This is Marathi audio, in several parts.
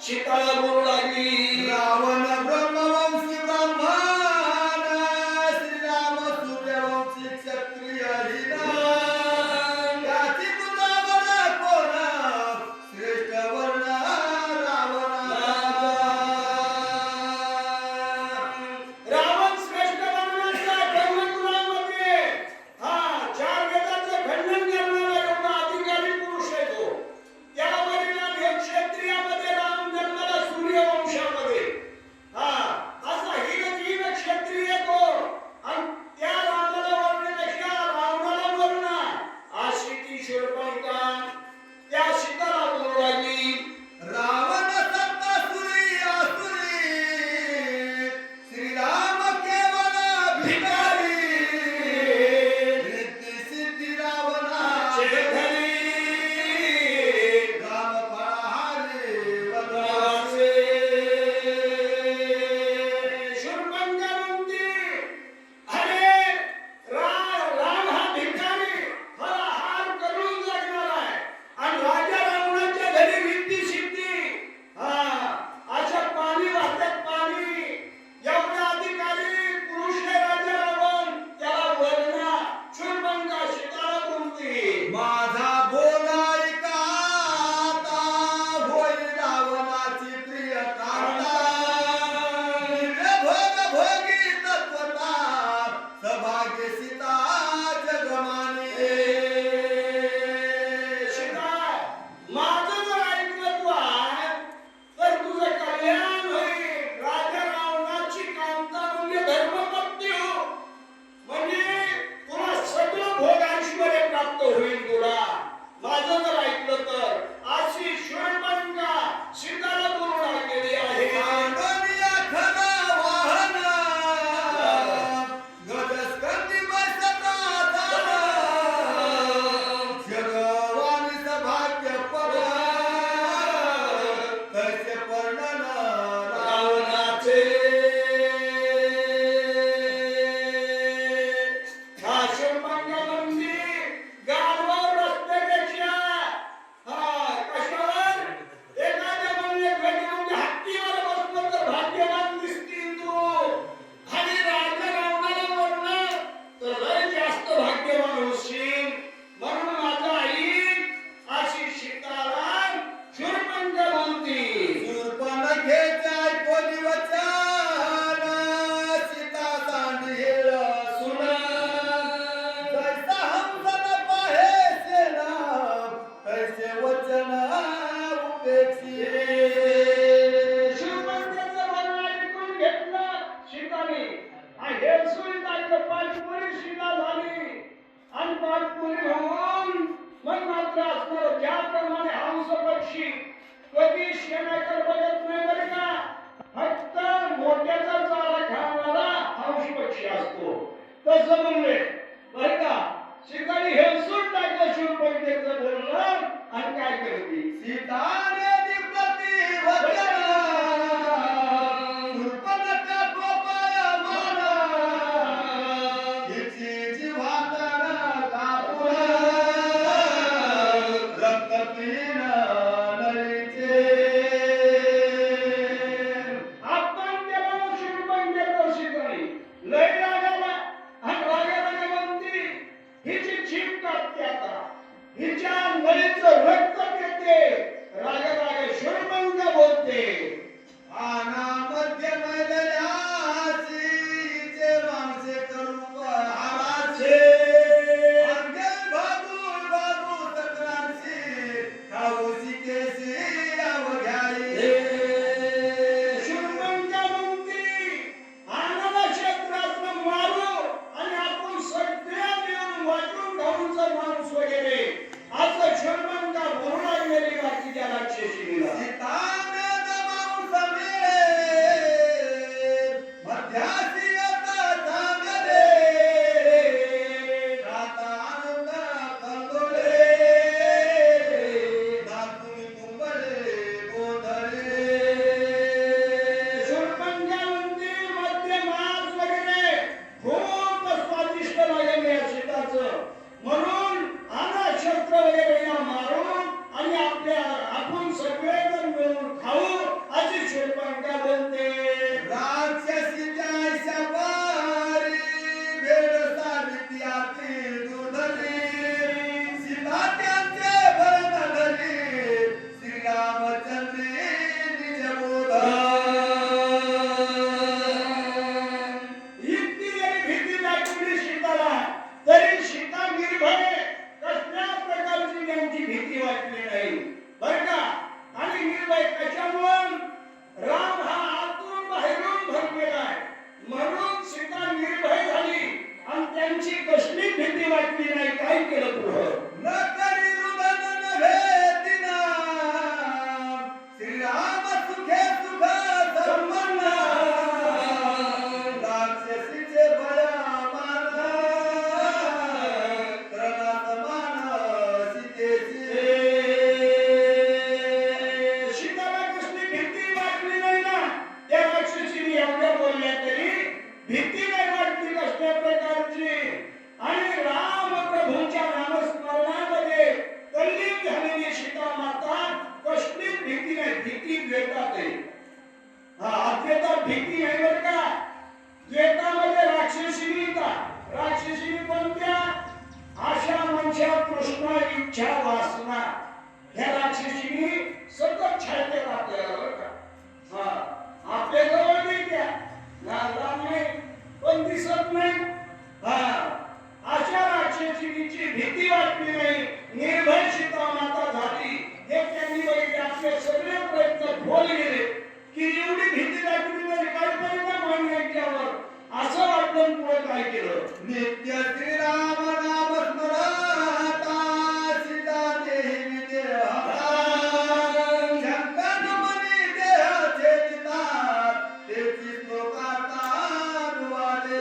शिकायला बोलू लागली. रावण ब्रह्मवंशी ब्राह्मण, श्रीराम सूर्यवंशी क्षत्रिय हिरण. त्याची तुझा वर्ण कोण, श्रेष्ठ वर्ण रावणाचा. रावण श्रेष्ठ वर्णाचा धर्मकुलामध्ये चार वेदाचं खंडन करणारा एवढा अधिकारी पुरुष आहे तो. त्यावरील एक क्षत्रियामध्ये राम जन्माला सूर्यवंशामध्ये असा हीन क्षत्रिय तो. आणि त्या रामाला वरण्यापेक्षा रावणाला वर्ण अशी ती शूर्पणखा त्या सीताला बोलू लागली. रावण सत्तासुरी असुरी, श्रीराम केवळ भिकारी. रिद्धी सिद्धी रावणाचे शेखरी राम फळाहारी वनवासी. शूर्पणखा म्हणते, अरे राम हा भिकारी फलाहार करून जगणार आहे आणि राजा रावणाच्या घरी रिद्धी सिद्धी अशा पाणी वाहतात पाणी एवढा अधिकारी पुरुष आहे राजा रावण. त्याला वर्ण शूर्पणखा सीताला बोलते. माझा बोलाय का आता, होईल रावणाची प्रिय कांता. दिव्य भोग भोगी तत्वता, सभाग्य सीता जगमानी. सीता, माझं जर ऐकलं तू आहे, तर तुझं कल्याण होईल. राजा रावणाची कांता म्हणजे धर्मपत्नी हो. म्हणजे तुला सगळं भोग ऐश्वर्य प्राप्त होईल तुला. माझं जर ऐकलं तर अशी शूर्पणखा सीताला बोलू लागलेली आहे. पांडविया खरा वाहन, गजस्कंदी बसता जाण. जगवानी सभाग्य पद, तैसे वर्णन रावणाचे. शूर्पणखा म्हणजे गाढवावर रस्त्यापेक्षा कशावर एखाद्या म्हणजे हत्तीवर बसलं तर भाग्यवान दिसतील तू. आणि राजा रावणाला वर्ण तर लय जास्त भाग्यवान होशील. म्हणून माझा ऐक अशी सीताला शूर्पणखा बोलती. शूर्पणखेचे ऐकोनी वचन, सीता सांडिल सुन. जैसा हंसन पाहे सेना, तैसे वचन उपेक्षी. शूर्पणखेचं वर्ण ऐकून घेतलं सीताने. हे सुईताचं पाचपोळी सीता झाली. आणि पाचपोळी होऊन मग मात्र असणार ज्याप्रमाणे हंस पक्षी कधी शेणाकडे बघत नाही बरं का. फक्त मोठ्याचा चारा खाणारा हंस पक्षी असतो. तसं म्हणले बरं का. सीताने हेलसून टाकलं शूर्पणखेचं बोलणं आणि काय करते. सीताने दिप्रती वचन, शूर्पणखा कोपयमान. हिची जिव्हातन कापून, रक्तपिन नळीचे. आपण त्याला शूर्पणखेचं सीताने लय रागाला आणि रागाला म्हणते हिची जीभ कापते आता. हिच्या नळीचं रक्त पिते. वाटली नाही बरं का. आणि निर्भय कशामुळं? राम हा आतून बाहेरून भरलेला आहे म्हणून सीता निर्भय झाली आणि त्यांची कसली भीती वाटली नाही. काय केलं पुढं? न करी रुदन नव्हे दिना, श्रीराम सुखे सुख संपन्न, राक्षसीचे भयामान, त्रणात मान सीतेचे. सीताला कसली भीती वाटली नाही ना. त्या राक्षसीने एवढं बोलल्या तरी भीती नाही वाटली कसल्या प्रकारची. आणि राम प्रभूंच्या नामस्मरणामध्ये तल्लीन झालेली सीता माता कसलीच भीती नाही. भीती द्वेतात आहे. अद्वैतात भीती नाही बरं का. द्वैतामध्ये राक्षसीनी का राक्षसीनी कोणत्या? आशा मनशा कृष्ण इच्छा वासना ह्या राक्षसीनी सतत छळते आपल्याला बरं का. आपल्या जवळ नाही त्या लांब नाही पण दिसत नाही. अशा राक्षसीची भीती वाटली नाही. निर्भय सीता माता झाली. हे त्यांनी बघितले. आपले सगळे प्रयत्न फोल गेले की एवढी भीती दाखवली तरी काय परिणाम होईल याच्यावर असं वाटलं. पुढे काय केलं? नित्य श्रीराम नाम स्मरता, सीता देहि विदेहा, शंकर मनी देह छेदितात, तेची श्लोकाता अनुवादे.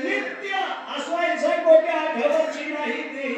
नित्य असवायचं कोट्या आठवरची नाही देही